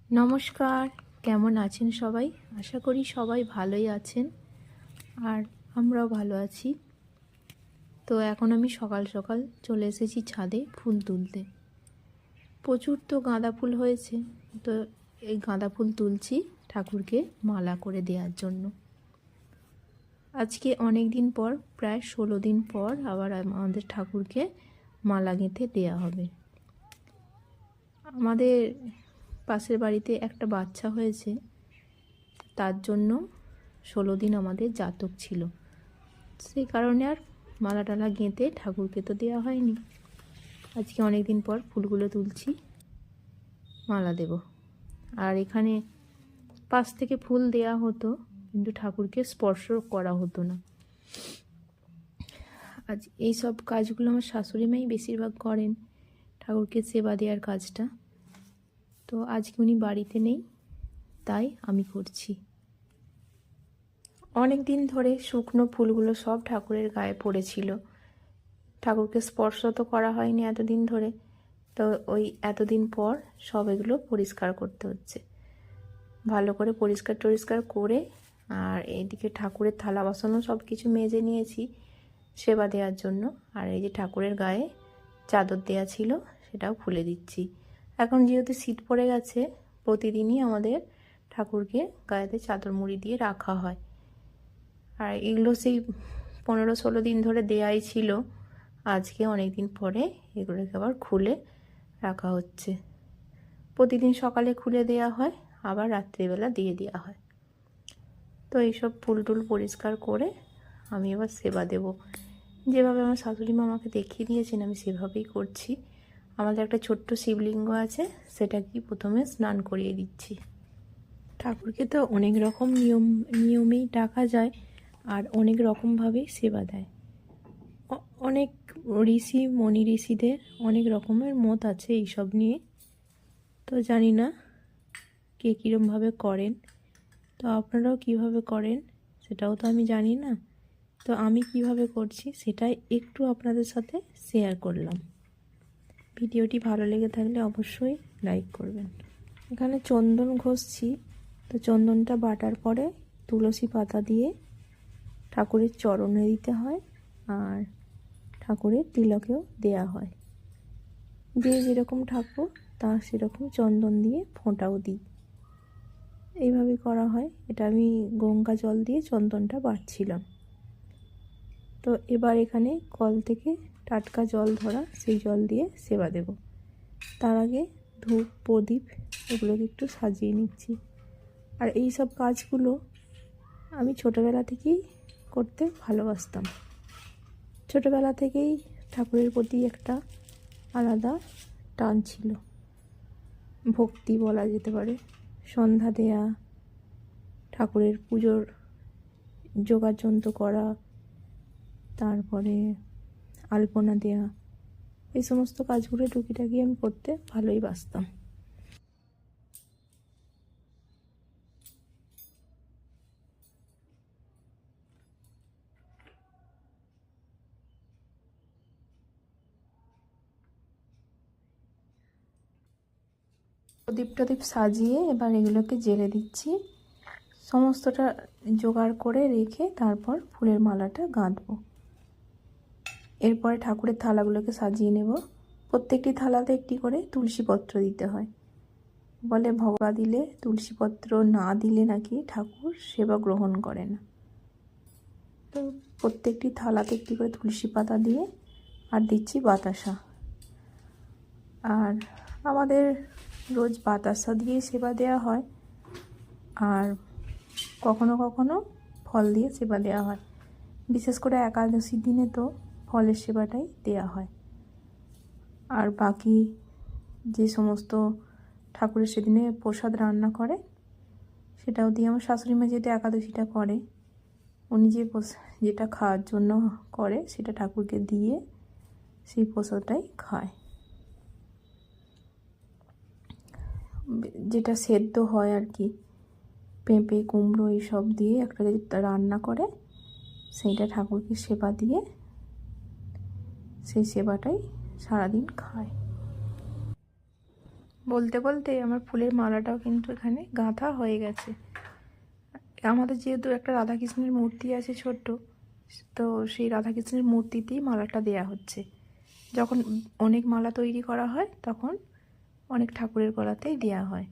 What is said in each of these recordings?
নমস্কার, কেমন আছেন সবাই? আশা করি সবাই ভালোই আছেন আর আমরাও ভালো আছি। তো এখন আমি সকাল সকাল চলে এসেছি ছাদে ফুল তুলতে। প্রচুর তো গাঁদা ফুল হয়েছে, তো এই গাঁদা ফুল তুলছি ঠাকুরকে মালা করে দেওয়ার জন্য। আজকে অনেক দিন পর, প্রায় 16 দিন পর আবার আমাদের ঠাকুরকে মালা গেঁথে দেওয়া হবে। আমাদের পাশের বাড়িতে একটা বাচ্চা হয়েছে, তার জন্য 16 দিন আমাদের জাতক ছিল। সেই কারণে আর মালা টালা গেঁথে ঠাকুরকে তো দেওয়া হয়নি। আজকে অনেক দিন পর ফুলগুলো তুলছি, মালা দেব। আর এখানে পাশ থেকে ফুল দেয়া হতো, কিন্তু ঠাকুরকে স্পর্শ করা হতো না। আজ এই সব কাজগুলো আমার শাশুড়ি মাই বেশিরভাগ করেন, ঠাকুরকে সেবা দেওয়ার কাজটা। তো আজকে উনি বাড়িতে নেই, তাই আমি করছি। অনেক দিন ধরে শুকনো ফুলগুলো সব ঠাকুরের গায়ে পড়েছিল। ঠাকুরকে স্পর্শ তো করা হয়নি এতদিন ধরে, তো ওই এতদিন পর সব এগুলো পরিষ্কার করতে হচ্ছে। ভালো করে পরিষ্কার করে, আর এইদিকে ঠাকুরের থালা বাসনও সব কিছু মেজে নিয়েছি সেবা দেওয়ার জন্য। আর এই যে ঠাকুরের গায়ে চাদর দেওয়া ছিল, সেটাও খুলে দিচ্ছি। এখন যেহেতু শীত পড়ে গেছে, প্রতিদিনই আমাদের ঠাকুরকে গায়েতে চাদর মুড়ি দিয়ে রাখা হয়। আর এগুলো সেই 15-16 দিন ধরে দেয়াই ছিল। আজকে অনেক দিন পরে এগুলোকে আবার খুলে রাখা হচ্ছে। প্রতিদিন সকালে খুলে দেয়া হয়, আবার রাত্রিবেলা দিয়ে দেওয়া হয়। তো এইসব ফুল টুল পরিষ্কার করে আমি এবার সেবা দেব। যেভাবে আমার শাশুড়ি মা আমাকে দেখিয়ে দিয়েছেন আমি সেভাবেই করছি। আমাদের একটা ছোট্ট শিবলিঙ্গ আছে, সেটাকে প্রথমে স্নান করিয়ে দিচ্ছি। ঠাকুরকে তো অনেক রকম নিয়মেই ডাকা যায়, আর অনেক রকমভাবেই সেবা দেয়। অনেক মণি ঋষিদের অনেক রকমের মত আছে এইসব নিয়ে। তো জানি না কে কীরমভাবে করেন, তো আপনারাও কিভাবে করেন সেটাও তো আমি জানি না। তো আমি কিভাবে করছি সেটাই একটু আপনাদের সাথে শেয়ার করলাম। ভিডিওটি ভালো লেগে থাকলে অবশ্যই লাইক করবেন। এখানে চন্দন ঘষছি। তো চন্দনটা বাটার পরে তুলসী পাতা দিয়ে ঠাকুরের চরণে দিতে হয়, আর ঠাকুরের তিলকেও দেয়া হয়। যে যেরকম ঠাকুর তার সেরকম চন্দন দিয়ে ফোঁটাও দিই। এইভাবে করা হয়। এটা আমি গঙ্গা জল দিয়ে চন্দনটা বাটছিলাম। তো এবার এখানে কল থেকে টাটকা জল ধরা, সেই জল দিয়ে সেবা দেব। তার আগে ধূপ প্রদীপ এগুলোকে একটু সাজিয়ে নিচ্ছি। আর এই সব কাজগুলো আমি ছোটোবেলা থেকেই করতে ভালোবাসতাম। ছোটোবেলা থেকেই ঠাকুরের প্রতি একটা আলাদা টান ছিল, ভক্তি বলা যেতে পারে। সন্ধ্যা দেয়া, ঠাকুরের পুজোর যোগাযন্ত্র করা, তারপরে আলপনা দেয়া, এই সমস্ত কাজগুলো টুকিটাকি আমি করতে ভালোই বাসতাম। প্রদীপ টদীপ সাজিয়ে এবার এগুলোকে জেলে দিচ্ছি। সমস্তটা জোগাড় করে রেখে তারপর ফুলের মালাটা গাঁথবো। এরপরে ঠাকুরের থালাগুলোকে সাজিয়ে নেব। প্রত্যেকটি থালাতে একটি করে তুলসী পত্র দিতে হয়। বলে ভগবা দিলে, তুলসী পত্র না দিলে নাকি ঠাকুর সেবা গ্রহণ করে না। তো প্রত্যেকটি থালাতে একটি করে তুলসী পাতা দিয়ে আর দিচ্ছি বাতাসা। আর আমাদের রোজ বাতাসা দিয়ে সেবা দেওয়া হয়, আর কখনো কখনো ফল দিয়ে সেবা দেওয়া হয়। বিশেষ করে একাদশীর দিনে তো ফলের সেবাটাই দেওয়া হয়। আর বাকি যে সমস্ত ঠাকুরের সেদিনে প্রসাদ রান্না করে সেটাও দিয়ে, আমার শাশুড়ি মা যেটা একাদশীটা করে, উনি যেটা খাওয়ার জন্য করে সেটা ঠাকুরকে দিয়ে সেই প্রসাদটাই খায়। যেটা সেদ্ধ হয় আর কি, পেঁপে কুমড়ো এইসব দিয়ে একটা যেটা রান্না করে, সেইটা ঠাকুরকে সেবা দিয়ে সেই সেবাটাই সারাদিন খায়। বলতে বলতে আমার ফুলের মালাটাও কিন্তু এখানে গাঁথা হয়ে গেছে। আমাদের যেহেতু একটা রাধাকৃষ্ণের মূর্তি আছে ছোট্ট, তো সেই রাধাকৃষ্ণের মূর্তিতেই মালাটা দেয়া হচ্ছে। যখন অনেক মালা তৈরি করা হয় তখন অনেক ঠাকুরের গলাতেই দেয়া হয়,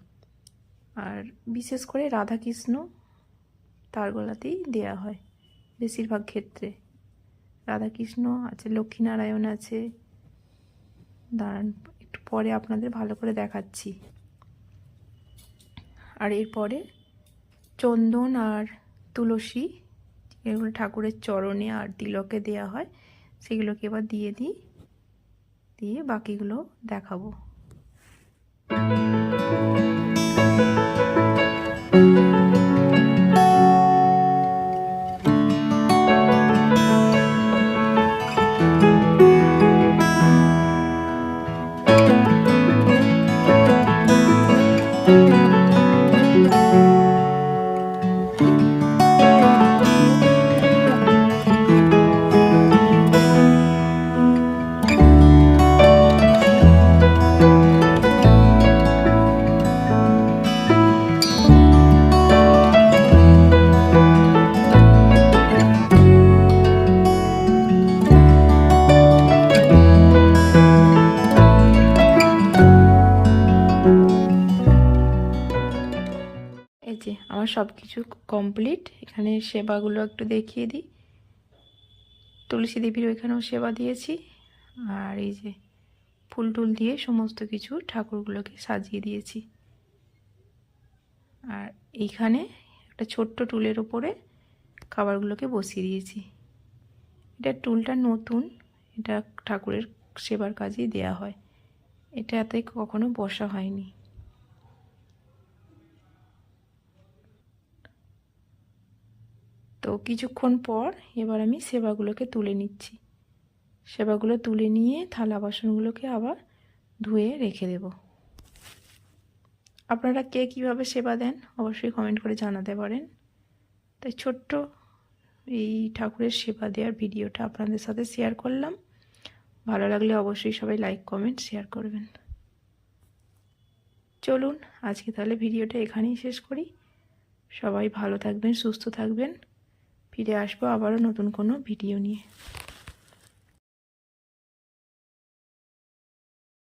আর বিশেষ করে রাধাকৃষ্ণ তার গলাতেই দেয়া হয় বেশিরভাগ ক্ষেত্রে। রাধাকৃষ্ণ আছে, লক্ষ্মীনারায়ণ আছে, দাঁড়ান একটু পরে আপনাদের ভালো করে দেখাচ্ছি। আর এরপরে চন্দন আর তুলসী এগুলো ঠাকুরের চরণে আর তিলকে দেয়া হয়, সেগুলোকে এবার দিয়ে বাকিগুলো দেখাবো। এই যে আমার সব কিছু কমপ্লিট। এখানে সেবাগুলো একটু দেখিয়ে দিই। তুলসী দেবীর ওইখানেও সেবা দিয়েছি, আর এই যে ফুল টুল দিয়ে সমস্ত কিছু ঠাকুরগুলোকে সাজিয়ে দিয়েছি। আর এইখানে একটা ছোট্ট টুলের ওপরে খাবারগুলোকে বসিয়ে দিয়েছি। এটা টুলটা নতুন, এটা ঠাকুরের সেবার কাজেই দেয়া হয়, এটাতে কখনো বসা হয়নি। তো কিছুক্ষণ পর এবার আমি সেবাগুলোকে তুলে নিচ্ছি। সেবাগুলো তুলে নিয়ে থালা বাসনগুলোকে আবার ধুয়ে রেখে দেব। আপনারা কে কীভাবে সেবা দেন অবশ্যই কমেন্ট করে জানাতে পারেন। তাই ছোট্ট এই ঠাকুরের সেবা দেওয়ার ভিডিওটা আপনাদের সাথে শেয়ার করলাম। ভালো লাগলে অবশ্যই সবাই লাইক কমেন্ট শেয়ার করবেন। চলুন আজকে তাহলে ভিডিওটা এখানেই শেষ করি। সবাই ভালো থাকবেন, সুস্থ থাকবেন। ফিরে আসবো আবারও নতুন কোনো ভিডিও নিয়ে।